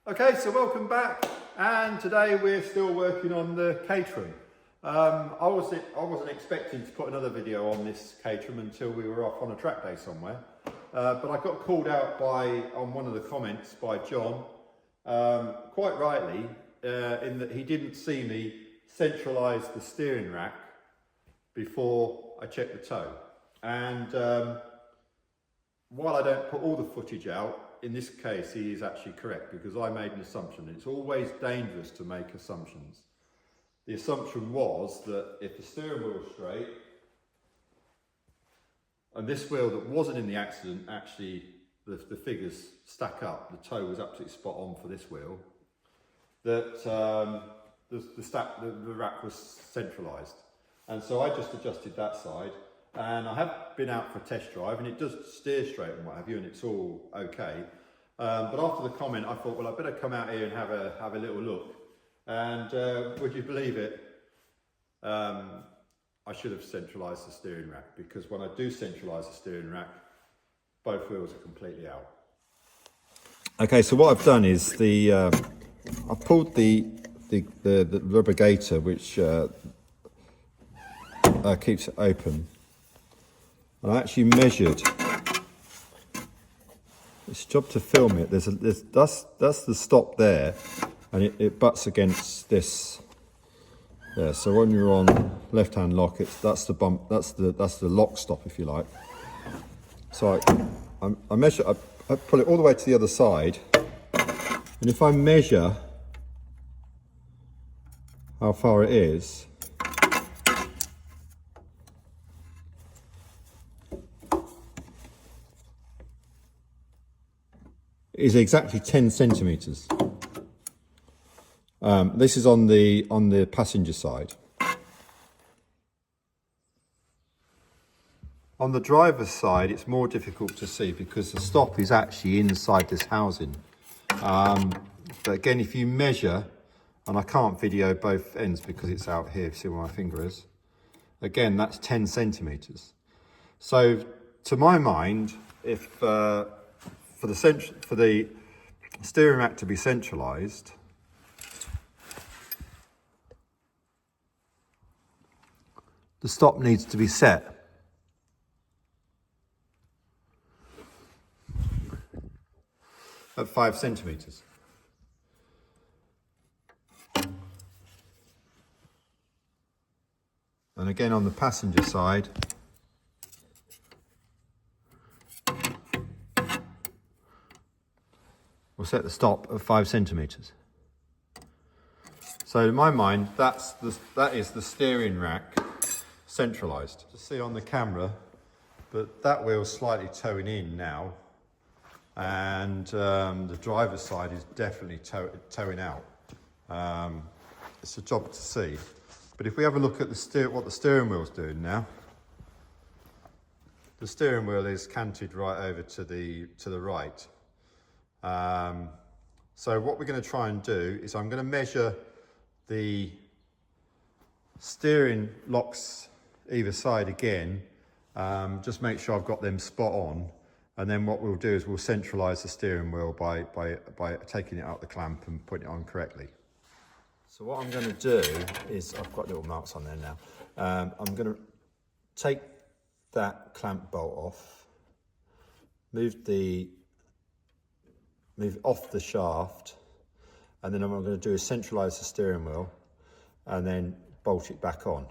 Okay, so welcome back, and today we're still working on the Caterham. I wasn't expecting to put another video on this Caterham until we were off on a track day somewhere, but I got called out on one of the comments by John, quite rightly, in that he didn't see me centralise the steering rack before I checked the toe. And while I don't put all the footage out, in this case he is actually correct, because I made an assumption. It's always dangerous to make assumptions. The assumption was that if the steering wheel was straight, and this wheel that wasn't in the accident, actually the figures stack up, the toe was absolutely spot on for this wheel, that the rack was centralised. And so I just adjusted that side, and I have been out for a test drive and it does steer straight and what have you, and it's all okay. But after the comment I thought, well, I better come out here and have a little look. And would you believe it, I should have centralised the steering rack, because when I do centralise the steering rack, both wheels are completely out. Okay, so what I've done is I've pulled the rubber gaiter, which keeps it open, and I actually measured. It's job to film it. That's the stop there, and it butts against this there. So when you're on left-hand lock, that's the bump. That's the lock stop, if you like. So I measure. I pull it all the way to the other side, and if I measure how far it is, is exactly 10 centimeters. This is on the passenger side. On the driver's side, it's more difficult to see because the stop is actually inside this housing. But again, if you measure, and I can't video both ends because it's out here, see where my finger is. Again, that's 10 centimeters. So to my mind, if for the steering rack to be centralised, the stop needs to be set at 5 centimeters. And again on the passenger side, we'll set the stop at 5 centimeters. So in my mind, that is the steering rack centralised. To see on the camera, but that wheel's slightly towing in now, and the driver's side is definitely towing out. It's a job to see. But if we have a look at what the steering wheel's doing now, the steering wheel is canted right over to the right. So what we're going to try and do is I'm going to measure the steering locks either side again, just make sure I've got them spot on, and then what we'll do is we'll centralise the steering wheel by taking it out the clamp and putting it on correctly. So what I'm going to do is, I've got little marks on there now, I'm going to take that clamp bolt off, move off the shaft, and then what I'm going to do is centralise the steering wheel and then bolt it back on.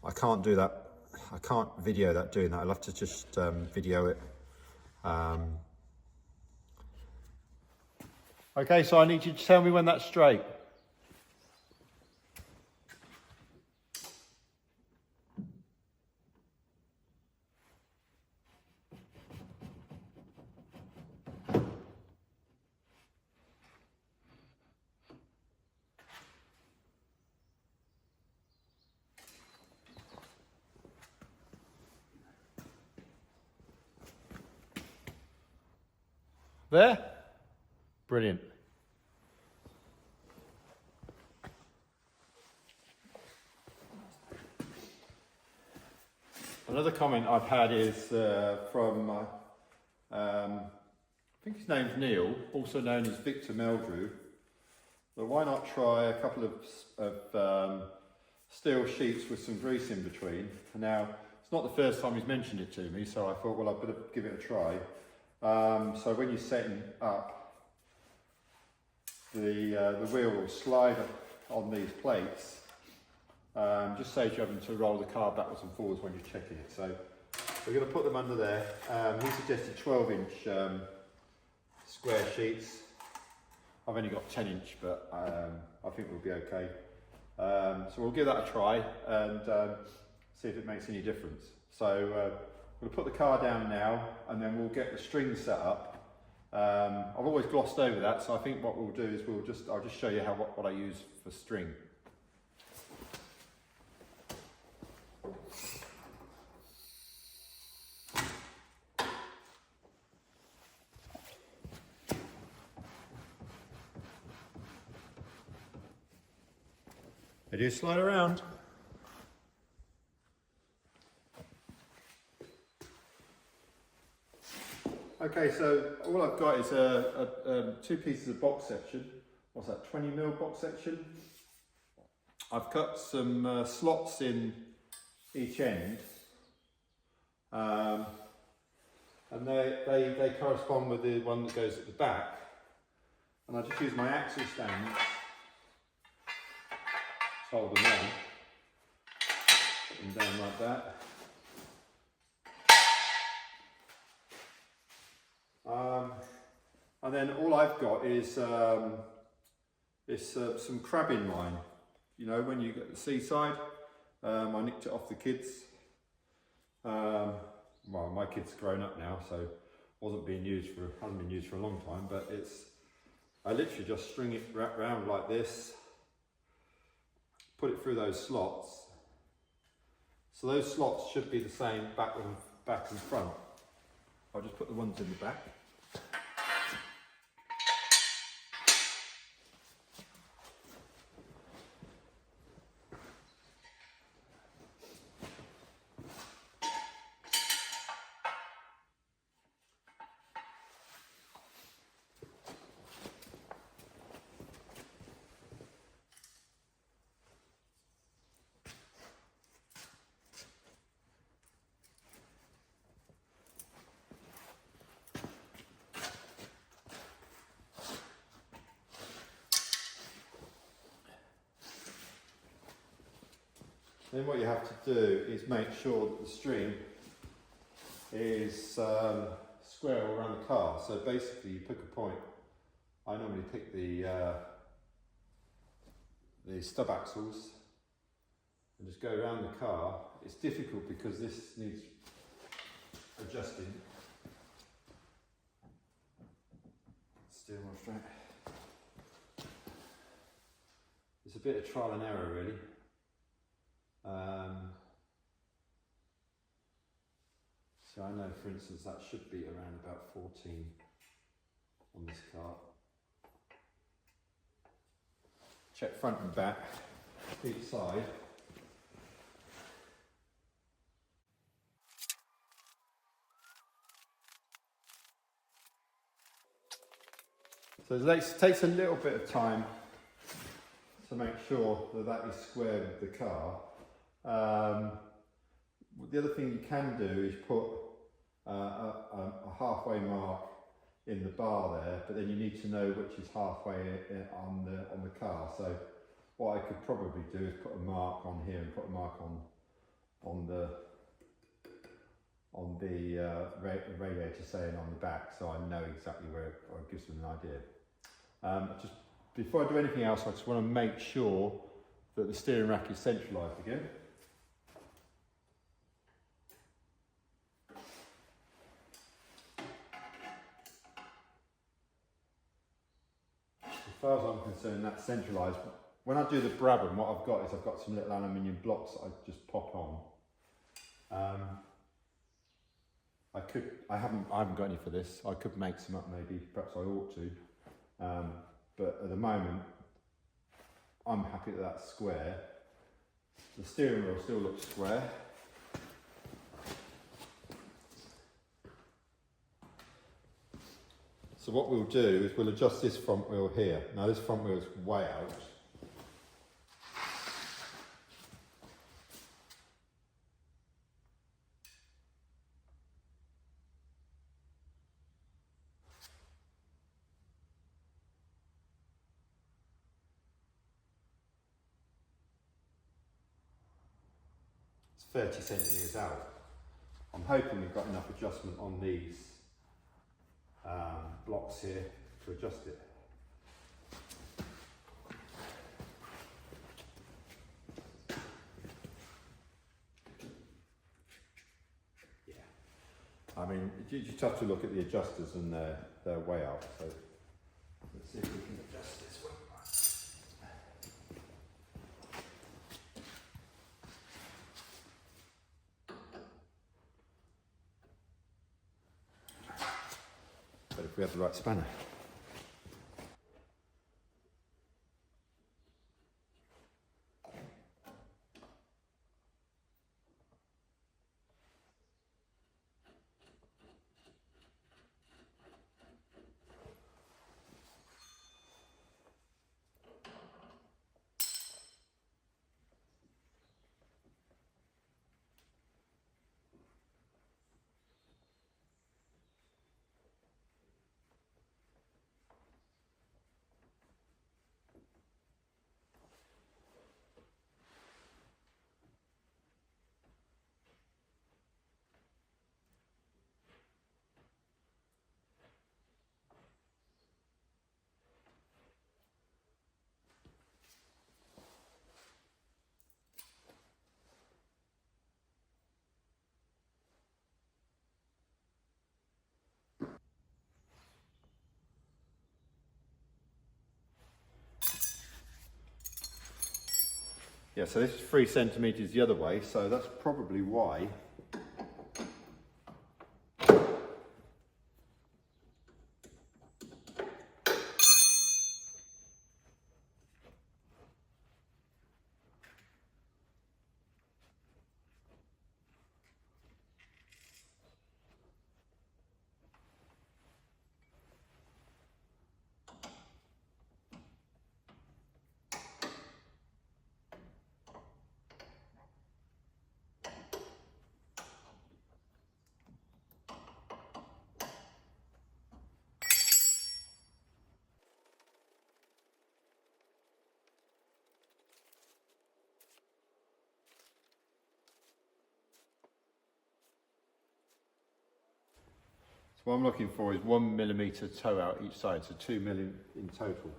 I can't do that, I can't video that doing that, I'll have to just video it. Okay, so I need you to tell me when that's straight. There? Brilliant. Another comment I've had is from think his name's Neil, also known as Victor Meldrew. But why not try a couple of steel sheets with some grease in between? Now, it's not the first time he's mentioned it to me, so I thought, well, I'd better give it a try. So when you're setting up, the wheel will slide on these plates. Just saves you having to roll the car backwards and forwards when you're checking it. So we're going to put them under there. He suggested 12-inch square sheets. I've only got 10-inch, but I think we'll be okay. So we'll give that a try and see if it makes any difference. So we'll put the car down now, and then we'll get the string set up. I've always glossed over that, so I think what we'll do is I'll just show you what I use for string. They do slide around. Okay, so all I've got is two pieces of box section. What's that, 20mm box section? I've cut some slots in each end, and they correspond with the one that goes at the back. And I just use my axle stands, hold them on, put them down like that. And then all I've got is some crabbing line. You know, when you get to the seaside, I nicked it off the kids. Well, my kid's grown up now, so hasn't been used for a long time. But I literally just string it wrapped round like this, put it through those slots. So those slots should be the same back and front. I'll just put the ones in the back. Then what you have to do is make sure that the string is square all around the car. So basically you pick a point. I normally pick the stub axles and just go around the car. It's difficult because this needs adjusting. Steer more straight. It's a bit of trial and error really. So I know, for instance, that should be around about 14 on this car. Check front and back, each side. So it takes a little bit of time to make sure that that is square with the car. The other thing you can do is put a halfway mark in the bar there, but then you need to know which is halfway on the car. So what I could probably do is put a mark on here and put a mark on the radiator saying on the back, so I know exactly where it gives them an idea. Just before I do anything else, I just want to make sure that the steering rack is centralised again. As far as I'm concerned, that's centralised. When I do the Brabham, what I've got is I've got some little aluminium blocks that I just pop on. I haven't got any for this. I could make some up maybe, perhaps I ought to. But at the moment, I'm happy that that's square. The steering wheel still looks square. So what we'll do is we'll adjust this front wheel here. Now this front wheel is way out. It's 30 centimetres out. I'm hoping we've got enough adjustment on these blocks here to adjust it. Yeah, I mean, you just have to look at the adjusters and they're way out. So let's see if we can adjust this one. But if we have the right spanner. Yeah, so this is 3 centimetres the other way, so that's probably why. So what I'm looking for is 1 millimetre toe out each side, so 2 mm in total.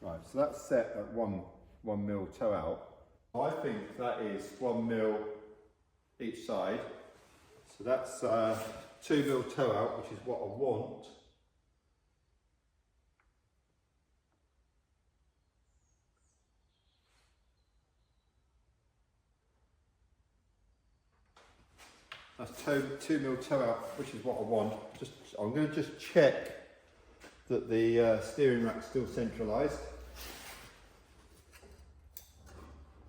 Right, so that's set at 1 mil toe out. I think that is 1 mil each side. So that's 2 mil toe out, which is what I want. That's 2 mil toe out, which is what I want. I'm going to just check that the steering rack's still centralised,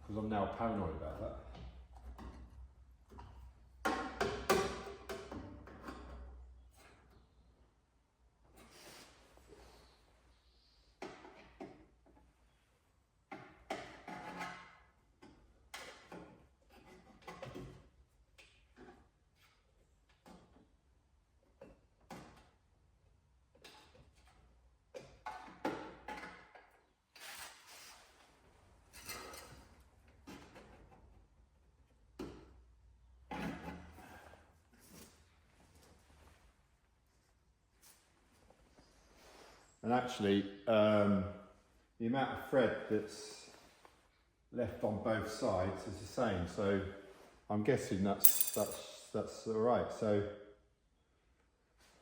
because I'm now paranoid about that. And actually, the amount of thread that's left on both sides is the same. So I'm guessing that's all right. So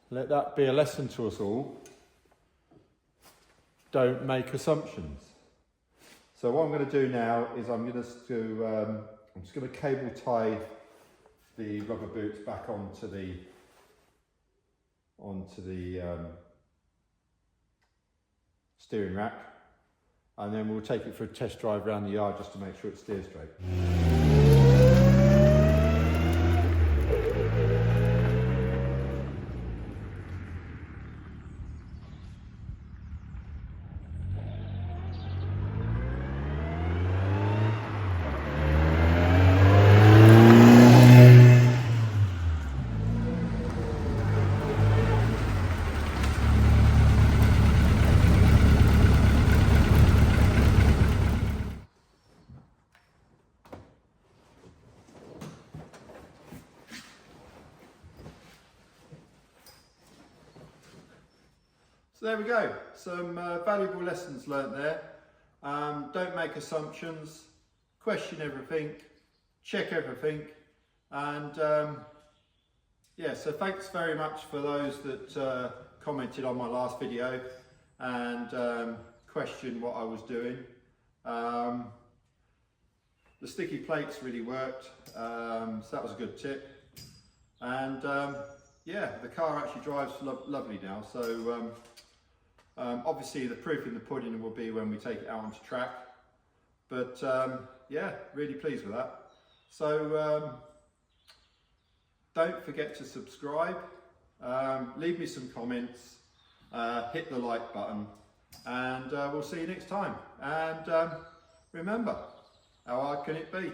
let that be a lesson to us all. Don't make assumptions. So what I'm going to do now is I'm just going to cable tie the rubber boots back onto the steering rack, and then we'll take it for a test drive around the yard just to make sure it steers straight. So there we go, some valuable lessons learnt there. Don't make assumptions, question everything, check everything, and yeah, so thanks very much for those that commented on my last video and questioned what I was doing. The sticky plates really worked, so that was a good tip. And yeah, the car actually drives lovely now, so obviously the proof in the pudding will be when we take it out onto track, but yeah, really pleased with that. So don't forget to subscribe, leave me some comments, hit the like button, and we'll see you next time. And remember, how hard can it be?